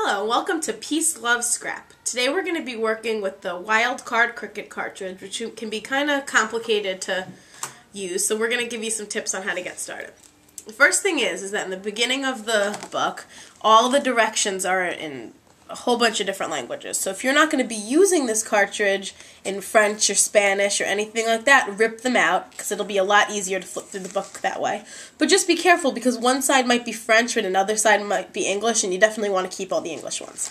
Hello, and welcome to Peace, Love, Scrap. Today we're going to be working with the WildCard CriCut Cartridge, which can be kind of complicated to use, so we're going to give you some tips on how to get started. The first thing is that in the beginning of the book, all the directions are in a whole bunch of different languages. So if you're not going to be using this cartridge in French or Spanish or anything like that, rip them out, because it'll be a lot easier to flip through the book that way. But just be careful, because one side might be French and another side might be English, and you definitely want to keep all the English ones.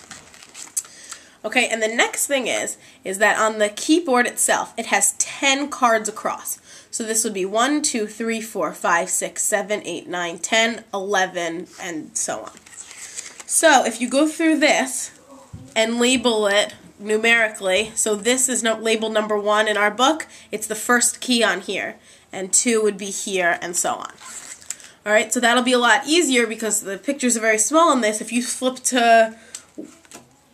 Okay, and the next thing is that on the keyboard itself, it has 10 cards across. So this would be 1, 2, 3, 4, 5, 6, 7, 8, 9, 10, 11, and so on. So if you go through this and label it numerically, so this is label number 1 in our book, it's the first key on here, and 2 would be here, and so on. Alright, so that'll be a lot easier because the pictures are very small on this. If you flip to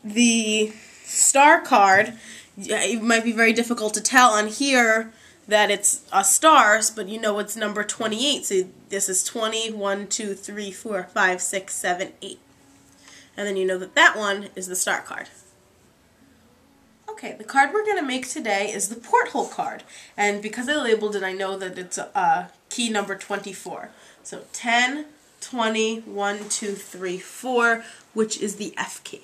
the star card, it might be very difficult to tell on here that it's stars, but you know it's number 28, so this is 20, 1, 2, 3, 4, 5, 6, 7, 8. And then you know that that one is the star card. Okay, the card we're going to make today is the Porthole card. And because I labeled it, I know that it's key number 24. So 10, 20, 1, 2, 3, 4, which is the F key.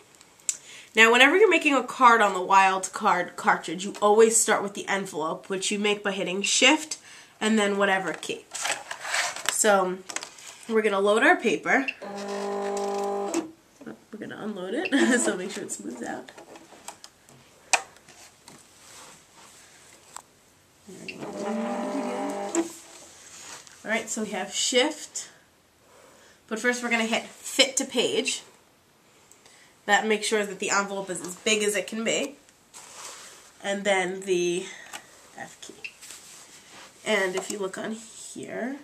Now, whenever you're making a card on the Wild Card cartridge, you always start with the envelope, which you make by hitting Shift and then whatever key. So we're going to load our paper. We're going to unload it, so make sure it smooths out. Alright, so we have Shift, but first we're going to hit Fit to Page. That makes sure that the envelope is as big as it can be. And then the F key. And if you look on here,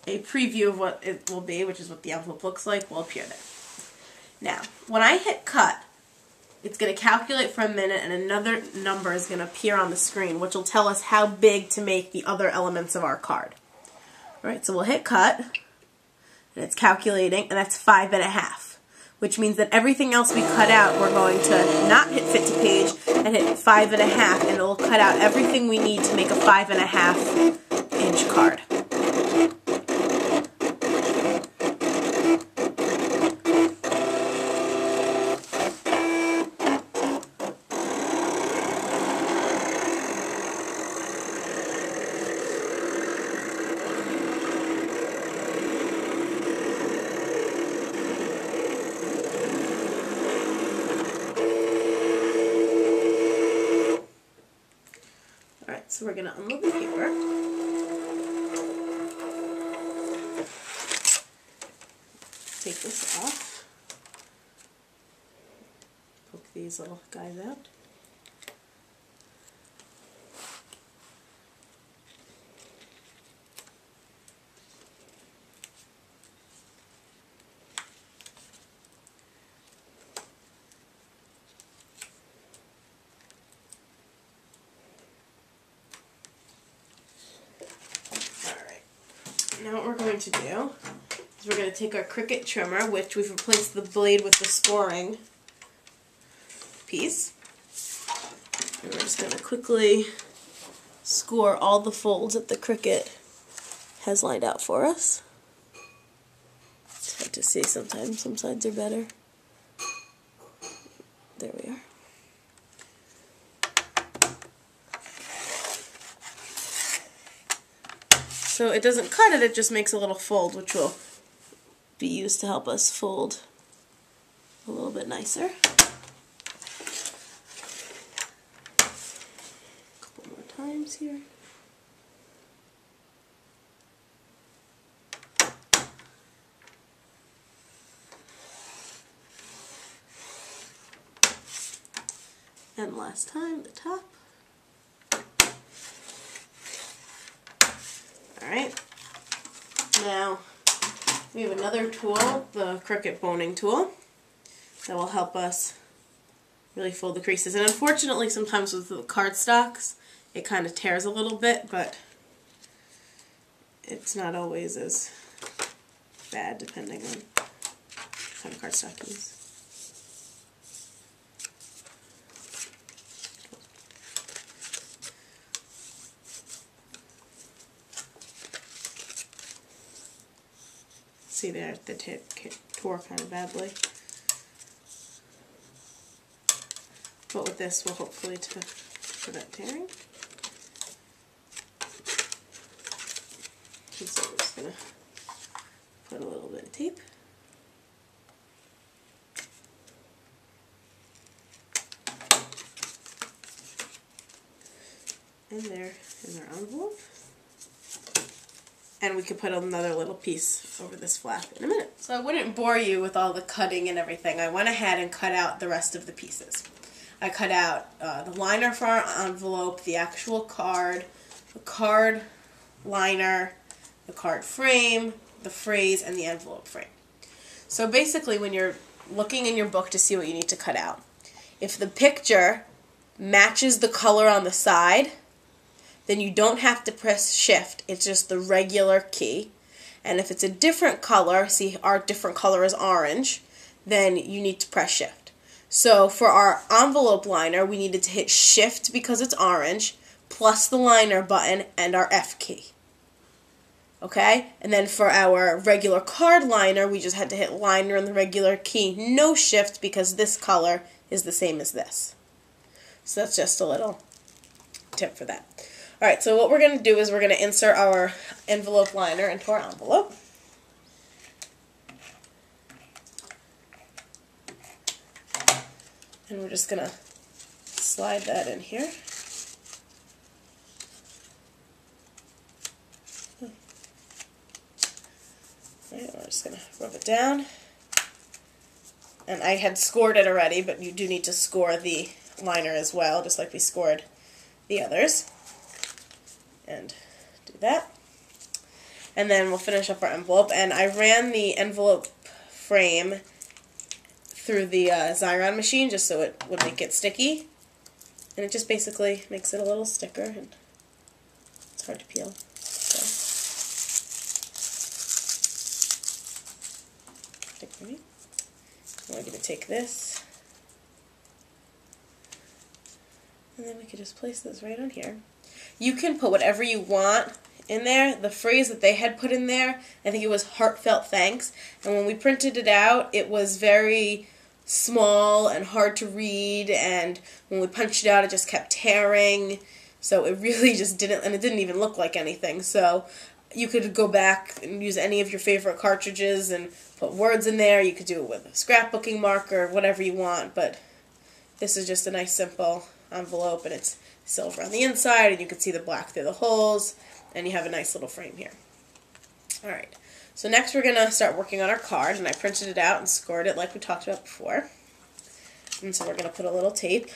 a preview of what it will be, which is what the envelope looks like, will appear there. Now, when I hit cut, it's going to calculate for a minute and another number is going to appear on the screen, which will tell us how big to make the other elements of our card. Alright, so we'll hit cut, and it's calculating, and that's 5.5, which means that everything else we cut out, we're going to not hit Fit to Page and hit 5.5, and it'll cut out everything we need to make a 5.5 inch card. So we're going to unload the paper. Take this off. Poke these little guys out. Now what we're going to do is we're going to take our Cricut trimmer, which we've replaced the blade with the scoring piece, and we're just going to quickly score all the folds that the Cricut has lined out for us. It's hard to see sometimes, some sides are better. There we are. So it doesn't cut it, it just makes a little fold, which will be used to help us fold a little bit nicer. A couple more times here. And last time, the top. Alright, now we have another tool, the Cricut boning tool, that will help us really fold the creases. And unfortunately, sometimes with the cardstocks, it kind of tears a little bit, but it's not always as bad depending on what kind of cardstock you use. See there, the tip tore kind of badly. But with this, we'll hopefully prevent tearing. And so we're just going to put a little bit of tape. And there is our envelope. And we could put another little piece over this flap in a minute. So I wouldn't bore you with all the cutting and everything. I went ahead and cut out the rest of the pieces. I cut out the liner for our envelope, the actual card, the card liner, the card frame, the phrase, and the envelope frame. So basically when you're looking in your book to see what you need to cut out, if the picture matches the color on the side, then you don't have to press shift. It's just the regular key. And if it's a different color, see our different color is orange, then you need to press shift. So for our envelope liner, we needed to hit shift because it's orange, plus the liner button and our F key. Okay? And then for our regular card liner, we just had to hit liner and the regular key, no shift because this color is the same as this. So that's just a little tip for that. Alright, so what we're going to do is we're going to insert our envelope liner into our envelope. And we're just going to slide that in here. Alright, we're just going to rub it down. And I had scored it already, but you do need to score the liner as well, just like we scored the others. And do that. And then we'll finish up our envelope. And I ran the envelope frame through the Xyron machine just so it would make it sticky. And it just basically makes it a little sticker, and it's hard to peel. So. Stick for me. And we're going to take this. And then we could just place this right on here. You can put whatever you want in there. The phrase that they had put in there, I think it was heartfelt thanks. And when we printed it out, it was very small and hard to read. And when we punched it out, it just kept tearing. So it really just didn't, and it didn't even look like anything. So you could go back and use any of your favorite cartridges and put words in there. You could do it with a scrapbooking marker, whatever you want. But this is just a nice, simple envelope, and it's silver on the inside, and you can see the black through the holes, and you have a nice little frame here. Alright, so next we're going to start working on our card, and I printed it out and scored it like we talked about before. And so we're going to put a little tape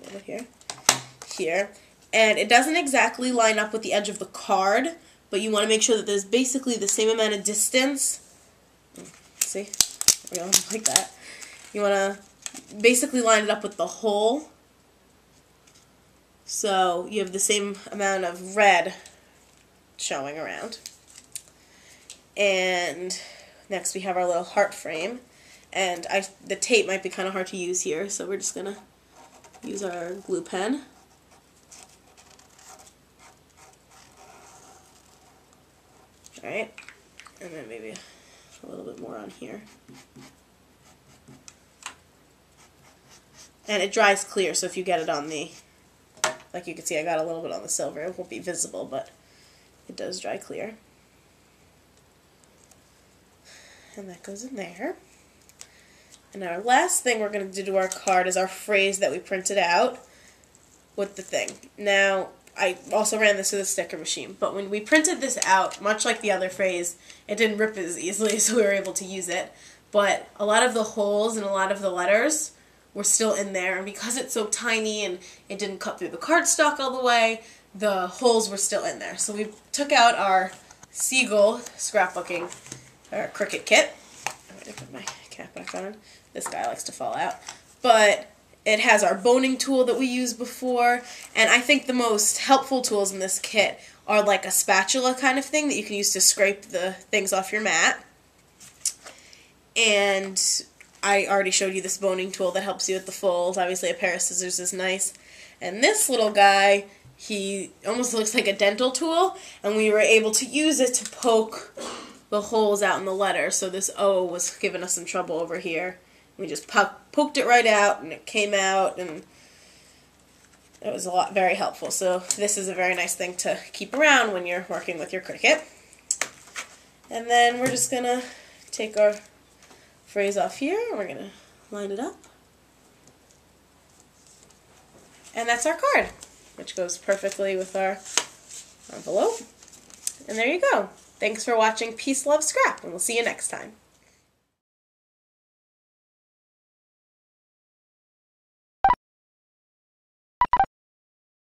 over here, and it doesn't exactly line up with the edge of the card, but you want to make sure that there's basically the same amount of distance. See? We're going like that. You want to basically line it up with the hole, so you have the same amount of red showing around. And next we have our little heart frame, and the tape might be kind of hard to use here, so we're just going to use our glue pen. Alright, and then maybe a little bit more on here. And it dries clear, so if you get it on the, like you can see I got a little bit on the silver, it won't be visible, but it does dry clear. And that goes in there. And our last thing we're going to do to our card is our phrase that we printed out with the thing. Now, I also ran this through the sticker machine, but when we printed this out, much like the other phrase, it didn't rip as easily, so we were able to use it. But a lot of the holes and a lot of the letters were still in there, and because it's so tiny and it didn't cut through the cardstock all the way, the holes were still in there. So we took out our Seagull scrapbooking Cricut kit. I'm going to put my cap back on. This guy likes to fall out. But It has our boning tool that we used before, and I think the most helpful tools in this kit are like a spatula kind of thing that you can use to scrape the things off your mat. And I already showed you this boning tool that helps you with the folds. Obviously a pair of scissors is nice. And this little guy, he almost looks like a dental tool, and we were able to use it to poke the holes out in the letter. So this O was giving us some trouble over here. We just poked it right out, and it came out, and it was very helpful. So this is a very nice thing to keep around when you're working with your Cricut. And then we're just going to take our phrase off here, and we're going to line it up. And that's our card, which goes perfectly with our envelope. And there you go. Thanks for watching Peace, Love, Scrap, and we'll see you next time.